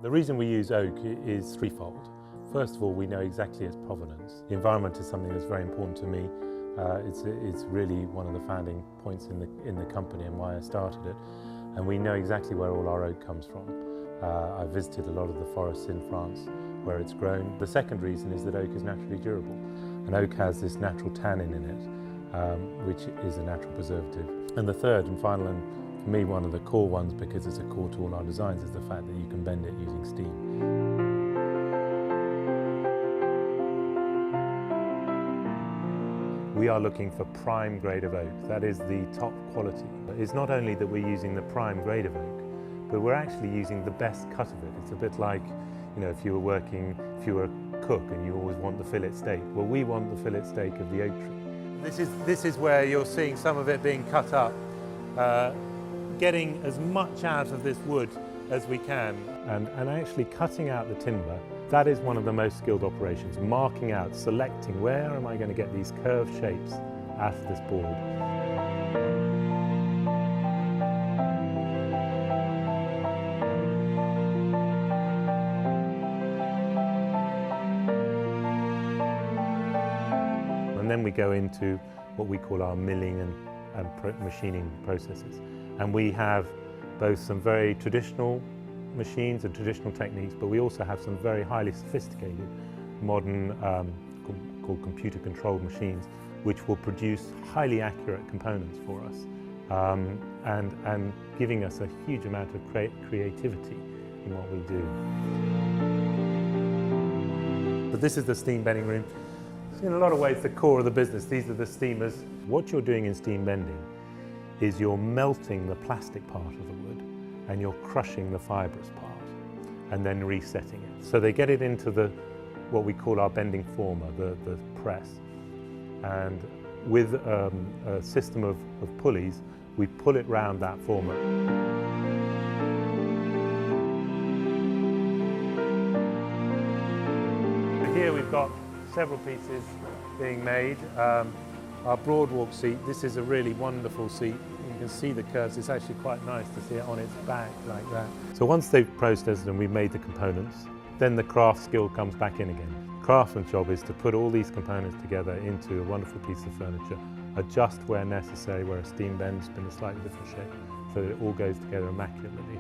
The reason we use oak is threefold. First of all, we know exactly its provenance. The environment is something that's very important to me. It's really one of the founding points in the company and why I started it. And we know exactly where all our oak comes from. I've visited a lot of the forests in France where it's grown. The second reason is that oak is naturally durable. And oak has this natural tannin in it, which is a natural preservative. And the third and final, and for me one of the core ones, because it's a core to all our designs, is the fact that you can bend it using steam. We are looking for prime grade of oak. That is the top quality. It's not only that we're using the prime grade of oak, but we're actually using the best cut of it. It's a bit like, you know, if you were a cook and you always want the fillet steak. Well, we want the fillet steak of the oak tree. This is where you're seeing some of it being cut up, getting as much out of this wood as we can, and actually cutting out the timber. That is one of the most skilled operations, marking out, selecting where am I going to get these curved shapes out of this board. And then we go into what we call our milling and machining processes. And we have both some very traditional machines and traditional techniques, but we also have some very highly sophisticated modern called computer controlled machines, which will produce highly accurate components for us, and giving us a huge amount of creativity in what we do. But this is the steam bending room. It's in a lot of ways the core of the business. These are the steamers. What you're doing in steam bending is you're melting the plastic part of the wood and you're crushing the fibrous part and then resetting it. So they get it into what we call our bending former, the press. And with a system of pulleys, we pull it round that former. Here we've got several pieces being made. Our broadwalk seat, this is a really wonderful seat. You can see the curves. It's actually quite nice to see it on its back like that. So once they've processed and we've made the components, then the craft skill comes back in again. Craftsman's job is to put all these components together into a wonderful piece of furniture, adjust where necessary, where a steam bend's been a slightly different shape, so that it all goes together immaculately.